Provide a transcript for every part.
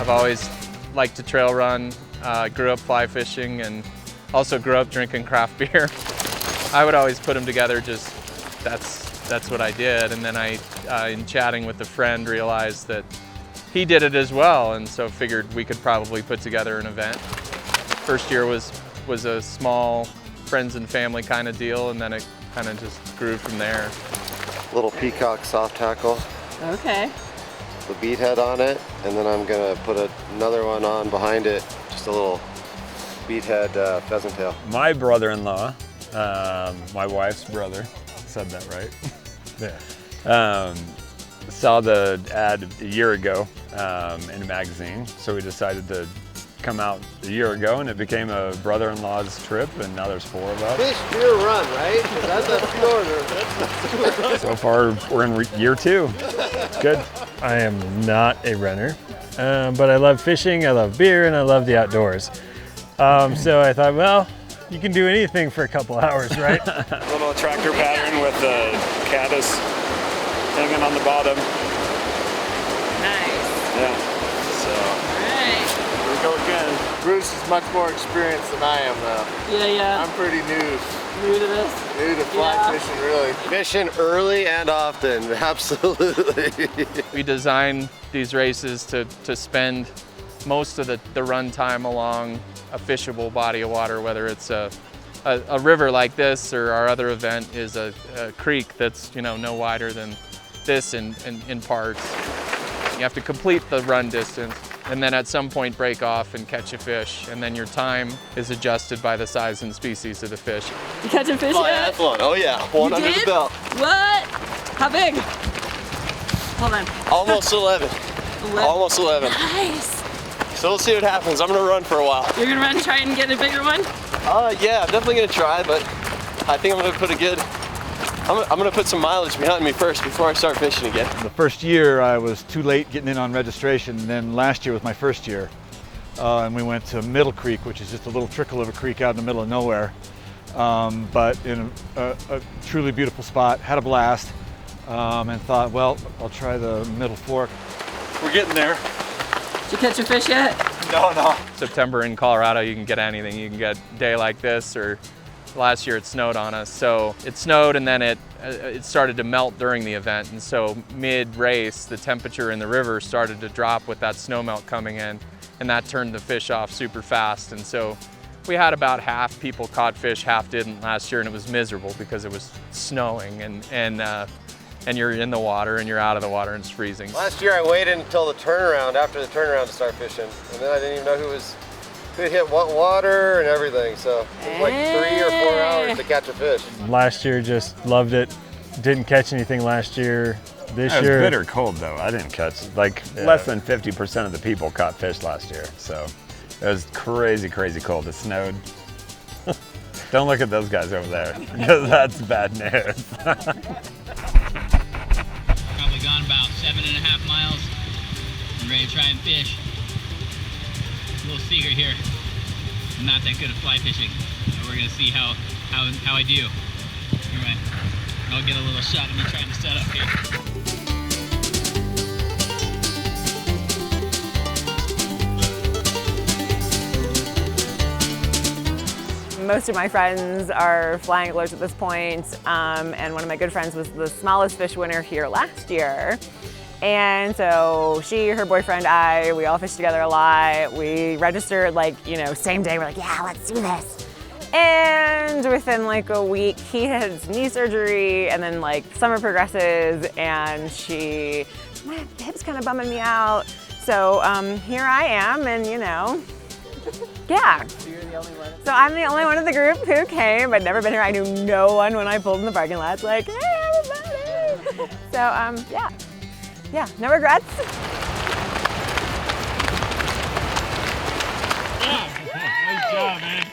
I've always liked to trail run, grew up fly fishing, and also grew up drinking craft beer. I would always put them together, just that's what I did. And then in chatting with a friend, realized that he did it as well, and so figured we could probably put together an event. First year was a small friends and family kind of deal, and then it kind of just grew from there. Little peacock soft tackle. Okay. The bead head on it, and then I'm gonna put another one on behind it, just a little bead head pheasant tail. My brother-in-law, my wife's brother, said that right? Yeah. Saw the ad a year ago in a magazine, so we decided to come out a year ago, and it became a brother-in-law's trip, and now there's 4 of us. Fish, beer, run, right? That's the order. So far, we're in year 2. Good. I am not a runner, but I love fishing, I love beer, and I love the outdoors. So I thought, well, you can do anything for a couple hours, right? Little tractor pattern with the caddis hanging on the bottom. Nice. Yeah. So. All right. Here we go again. Bruce is much more experienced than I am though. Yeah. I'm pretty new New to this? New to fly fishing, really. Fishing early and often, absolutely. We designed these races to spend most of the run time along a fishable body of water, whether it's a river like this, or our other event is a creek that's no wider than this in parts. You have to complete the run distance, and then at some point break off and catch a fish, and then your time is adjusted by the size and species of the fish. You catching fish yet? Flyathlon, oh yeah, one under the belt. What? How big? Hold on. Almost 11. Almost 11. Nice. So we'll see what happens. I'm gonna run for a while. You're gonna run, try and get a bigger one? Yeah, I'm definitely gonna try, but I think I'm gonna put I'm gonna put some mileage behind me first before I start fishing again. The first year I was too late getting in on registration, and then last year was my first year. And we went to Middle Creek, which is just a little trickle of a creek out in the middle of nowhere. But in a truly beautiful spot, had a blast, and thought, well, I'll try the Middle Fork. We're getting there. Did you catch a fish yet? No. September in Colorado, you can get anything. You can get a day like this, or last year it snowed on us. So it snowed, and then it started to melt during the event. And so mid-race, the temperature in the river started to drop with that snow melt coming in, and that turned the fish off super fast. And so we had about half people caught fish, half didn't last year, and it was miserable because it was snowing, and you're in the water and you're out of the water and it's freezing. Last year I waited until the turnaround, after the turnaround, to start fishing, and then I didn't even know who hit what water and everything, so it was like 3 or 4 hours to catch a fish. Last year, just loved it. Didn't catch anything last year. This year, It was bitter cold though. I didn't catch, less than 50% of the people caught fish last year. So it was crazy cold. It snowed. Don't look at those guys over there, because that's bad news. Probably gone about 7.5 miles. I'm ready to try and fish. A little secret here. I'm not that good at fly fishing. And we're gonna see how I do. Anyway, I'll get a little shot of me trying to set up here. Most of my friends are flying anglers at this point, and one of my good friends was the smallest fish winner here last year. And so she, her boyfriend, we all fished together a lot. We registered same day. We're like, yeah, let's do this. And within a week, he had his knee surgery, and then summer progresses, and my hip's kind of bumming me out. So here I am, and yeah. So you're the only one? So I'm the only one in the group who came. I'd never been here. I knew no one when I pulled in the parking lot. It's like, hey, everybody. So yeah, no regrets. Nice job, man.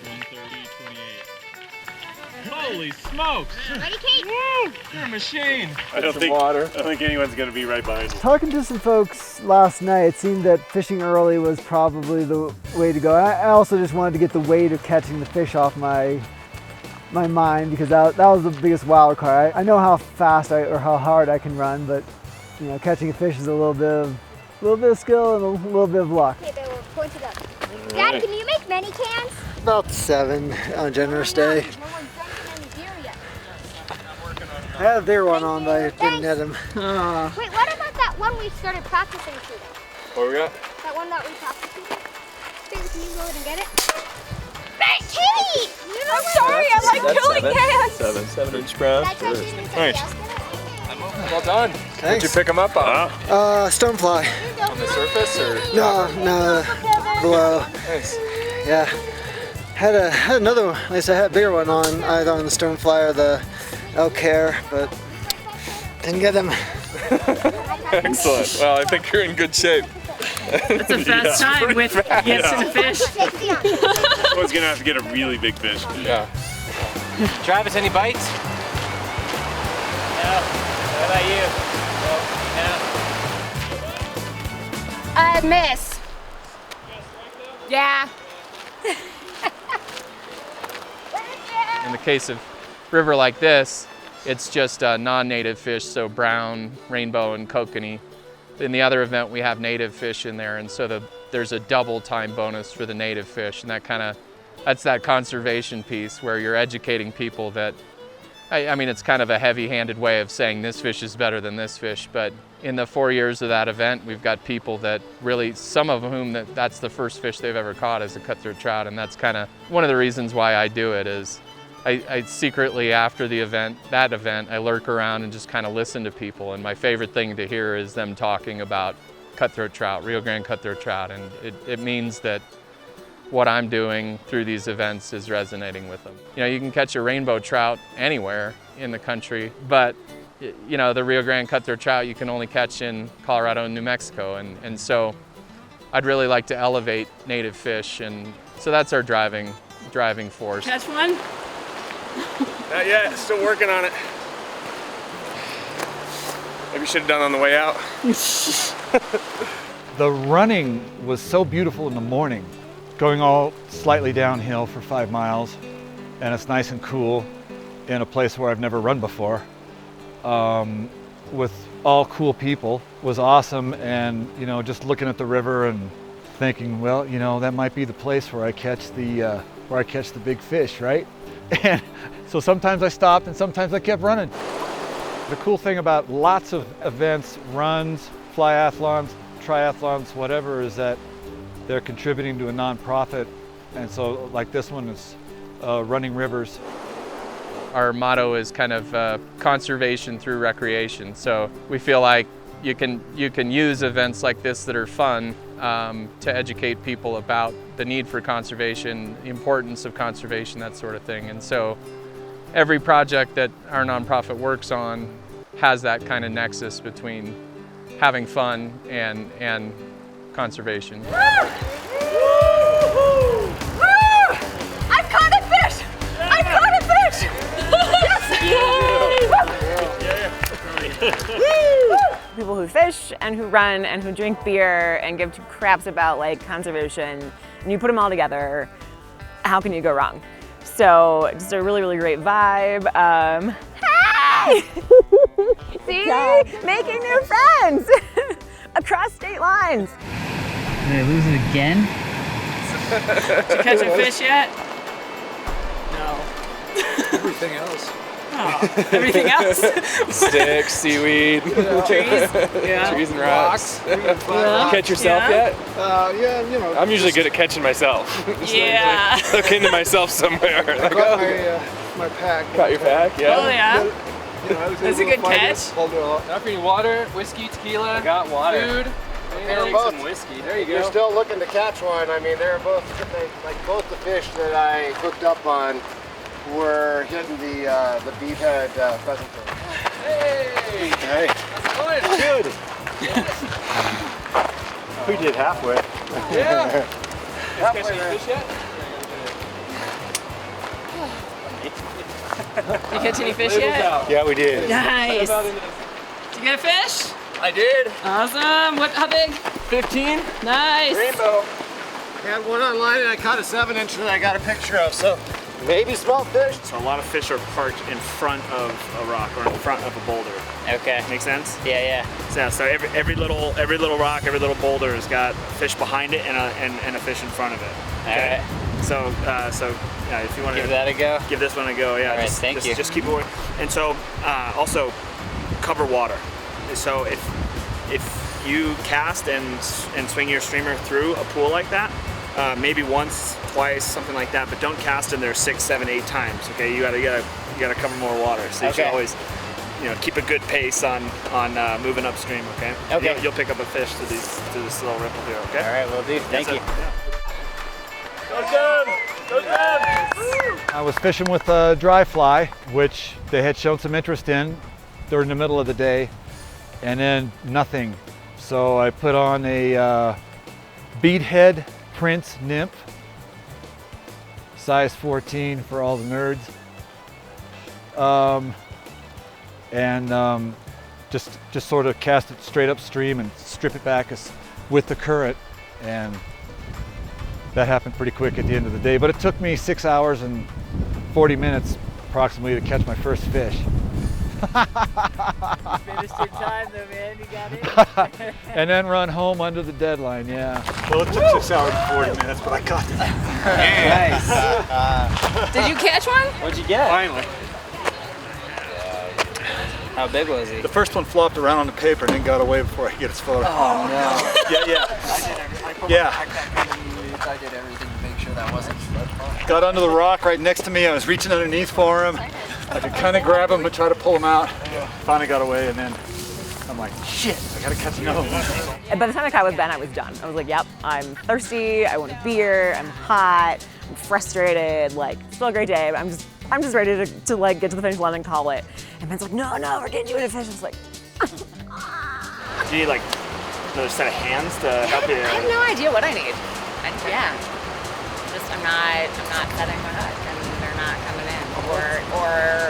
1:30:28. Holy smokes! Ready, Kate? Woo! You're a machine. I don't think anyone's gonna be right behind you. Talking to some folks last night, it seemed that fishing early was probably the way to go. I also just wanted to get the weight of catching the fish off my mind, because that was the biggest wild card. I know how fast or how hard I can run, but catching a fish is a little bit of A little bit of skill and a little bit of luck. Okay, they were pointed up. Dad, can you make many cans? About 7 on a generous day. No one's drinking any beer yet. I had a bigger one on, but I didn't get him. Wait, what about that one we started practicing shooting? What we got? That one that we practiced shooting? Baby, can you go ahead and get it? Hey, Katie! I'm sorry, I'm like killing cans. 7-inch brown. Did I try shooting with somebody else? Well done. Thanks. What'd you pick them up on? Stonefly. On the surface or? No, below. Nice. Yeah. Had another one. At least I had a bigger one on, either on the Stonefly or the Elk Hair, but didn't get them. Excellent. Well, I think you're in good shape. It's a fast time with gets to the fish. I was gonna have to get a really big fish. Yeah. Travis, any bites? No. What about you? No. I miss. Yeah. In the case of river like this, it's just non-native fish, so brown, rainbow, and kokanee. In the other event, we have native fish in there, and so there's a double time bonus for the native fish, and that's that conservation piece where you're educating people that, I mean, it's kind of a heavy-handed way of saying this fish is better than this fish, but in the 4 years of that event, we've got people that really, some of whom that's the first fish they've ever caught is a cutthroat trout, and that's kind of one of the reasons why I do it is I secretly, after the event, I lurk around and just kind of listen to people, and my favorite thing to hear is them talking about cutthroat trout, Rio Grande cutthroat trout, and it means that what I'm doing through these events is resonating with them. You know, you can catch a rainbow trout anywhere in the country, but you know, the Rio Grande cutthroat trout you can only catch in Colorado and New Mexico, and so I'd really like to elevate native fish, and so that's our driving force. Catch one? Not yet, still working on it. Maybe should have done on the way out. The running was so beautiful in the morning, going all slightly downhill for 5 miles, and it's nice and cool in a place where I've never run before, with all cool people was awesome. And you know, just looking at the river and thinking, well, you know, that might be the place where I catch the big fish, right? And so sometimes I stopped and sometimes I kept running. The cool thing about lots of events, runs, flyathlons, triathlons, whatever, is that they're contributing to a nonprofit. And so like this one is Running Rivers. Our motto is kind of conservation through recreation. So we feel like you can use events like this that are fun to educate people about the need for conservation, the importance of conservation, that sort of thing. And so every project that our nonprofit works on has that kind of nexus between having fun and conservation. I've caught a fish! I've caught a fish! Yes! People who fish and who run and who drink beer and give two craps about like conservation, and you put them all together, how can you go wrong? So just a really, really great vibe. Hey! See? Making new friends across state lines. Did I lose it again? Did you catch a fish yet? No. Everything else. Oh, everything else? Sticks, seaweed, Trees? Yeah. trees and rocks. You catch yourself yet? Yeah, you know. I'm usually good at catching myself. Yeah. Look into myself somewhere. I got my pack. Got your pack? Yeah. Oh yeah. You know, I was That's a able to good find catch. it, pulled it off. Enough for any water, whiskey, tequila, I got water. food. They're both, Some whiskey. There you You're go. still looking to catch one. I mean, they're both both the fish that I hooked up on were hitting the beefhead pheasant tail. Hey! Hey, How's it going? Good. We did halfway. Yeah. halfway Catch any there. fish yet? You catch any fish yet? Yeah, we did. Nice. Did you get a fish? I did. Awesome. How big? 15. Nice. Rainbow. I had one online and I caught a 7-inch that I got a picture of. So Maybe small fish. So a lot of fish are parked in front of a rock or in front of a boulder. Okay. Make sense? Yeah. So every little rock, every little boulder has got fish behind it and a fish in front of it. Okay? All right. So yeah, if you want to give that a go, give this one a go. Yeah. All right, thank you. Just keep going. And so also cover water. So if you cast and swing your streamer through a pool like that, maybe once, twice, something like that, but don't cast in there 6, 7, 8 times. Okay, you gotta cover more water. So you should always, keep a good pace on moving upstream. Okay. Okay. You'll pick up a fish to this little ripple here. Okay. All right, will do. Thank you. Go Tim! Go Tim! I was fishing with a dry fly, which they had shown some interest in during the middle of the day, and then nothing. So I put on a beadhead Prince nymph, size 14 for all the nerds, and just sort of cast it straight upstream and strip it back with the current, and that happened pretty quick at the end of the day. But it took me 6 hours and 40 minutes approximately to catch my first fish. Finished your time though, man. You got it. And then run home under the deadline, yeah. Well, it took 6 hours and 40 minutes, but I caught it. Nice. Did you catch one? What'd you get? Finally. How big was he? The first one flopped around on the paper and then got away before I could get his photo. Oh no. Yeah. I did everything to make sure that wasn't flood. Got under the rock right next to me. I was reaching underneath for him. I could kind of grab him and try to pull him out. Finally got away, and then I'm like, shit, I gotta catch another one. And by the time I caught with Ben, I was done. I was like, yep, I'm thirsty, I want a beer, I'm hot, I'm frustrated, like, still a great day, but I'm just ready to like get to the finish line and call it. And Ben's like, no, we're getting you in a fish. I was like, Do you need like another set of hands to help you? I have no idea what I need. I'm not setting my hook and they're not coming in. Or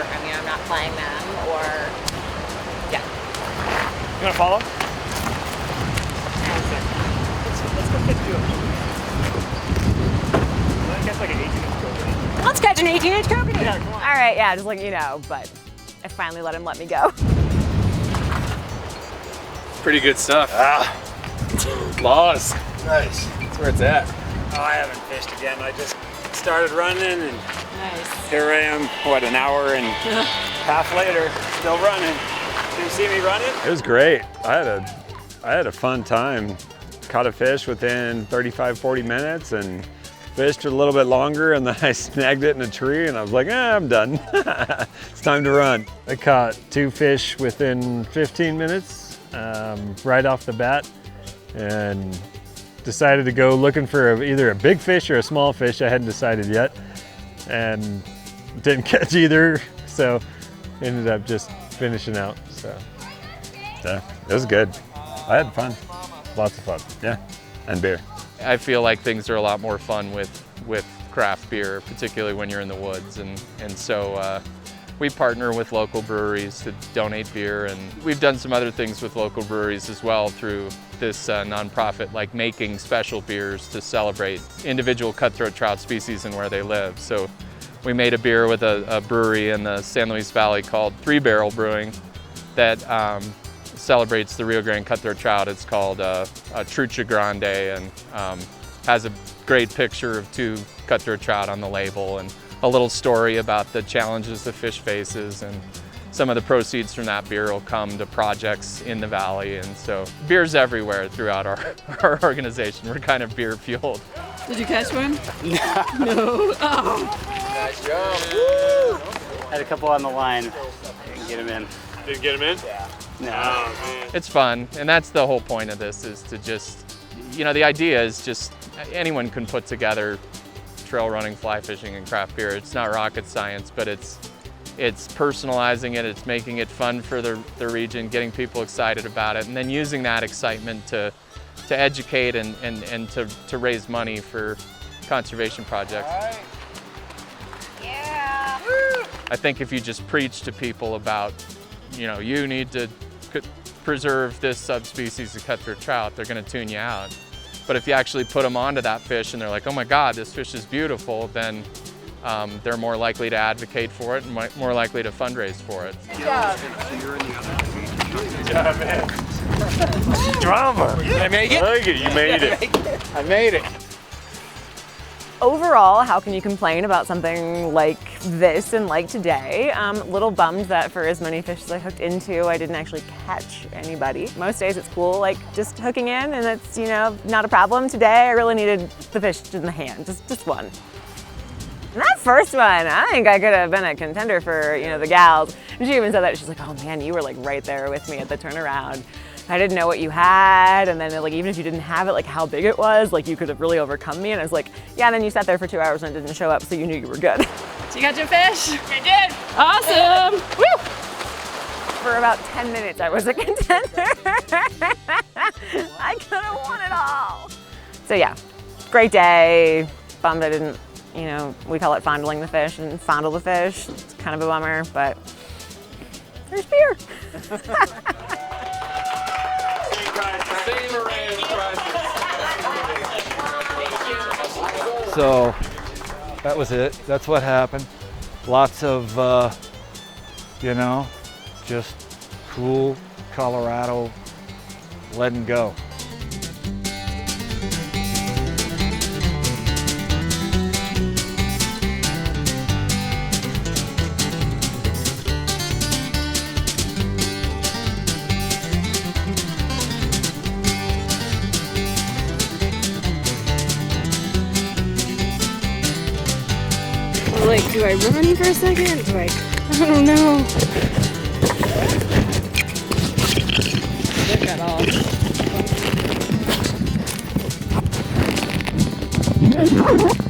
I mean, I'm not playing them or, yeah. You wanna follow? Let's go catch you. Let's catch like an 18-inch coconut. let's catch an 18-inch coconut. Yeah, come on. All right, yeah, just letting you know, but I finally let him let me go. Pretty good stuff. Laws. Nice. That's where it's at. Oh, I haven't fished again. I just started running and Nice. here I am, what, an hour and a half later, still running. Did you see me running? It was great. I had a fun time. Caught a fish within 35, 40 minutes and fished a little bit longer, and then I snagged it in a tree and I was like, I'm done. It's time to run. I caught 2 fish within 15 minutes right off the bat, and decided to go looking for either a big fish or a small fish. I hadn't decided yet, and didn't catch either, so ended up just finishing out. So yeah, it was good. I had fun. Lots of fun. Yeah, and beer. I feel like things are a lot more fun with craft beer, particularly when you're in the woods, and so we partner with local breweries to donate beer, and we've done some other things with local breweries as well through this nonprofit, like making special beers to celebrate individual cutthroat trout species and where they live. So we made a beer with a brewery in the San Luis Valley called 3 Barrel Brewing that celebrates the Rio Grande cutthroat trout. It's called a Trucha Grande, and has a great picture of 2 cutthroat trout on the label and a little story about the challenges the fish faces, and some of the proceeds from that beer will come to projects in the valley. And so beer's everywhere throughout our organization. We're kind of beer fueled. Did you catch one? No. Oh. Nice job. Had a couple on the line. Didn't get him in. Didn't get him in? Yeah. No. Oh, man. It's fun, and that's the whole point of this, is to just, the idea is just anyone can put together trail running, fly fishing, and craft beer. It's not rocket science, but it's personalizing it, it's making it fun for the region, getting people excited about it, and then using that excitement to educate and to raise money for conservation projects. Right. Yeah. I think if you just preach to people about, you need to preserve this subspecies of cutthroat trout, they're going to tune you out. But if you actually put them onto that fish and they're like, oh my God, this fish is beautiful, then they're more likely to advocate for it and more likely to fundraise for it. Yeah, man. Drama. Did I make it? I like it. You made it. I made it. Overall, how can you complain about something like this and like today? Little bummed that for as many fish as I hooked into, I didn't actually catch anybody. Most days it's cool, like just hooking in and it's, you know, not a problem. Today I really needed the fish in the hand, just one. And that first one, I think I could have been a contender for, you know, the gals. And she even said that, she's like, oh man, you were like right there with me at the turnaround. I didn't know what you had, and then like even if you didn't have it, like how big it was, like you could have really overcome me. And I was like, yeah, and then you sat there for 2 hours and didn't show up, so you knew you were good. Did you catch a fish? I did. Awesome. Woo! For about 10 minutes, I was a contender. I could have won it all. So yeah, great day. Bummed I didn't, you know, we call it fondling the fish and fondle the fish. It's kind of a bummer, but there's beer. So that was it. That's what happened. Lots of, you know, just cool Colorado letting go. Like, do I run for a second? Do I don't know. Look at all.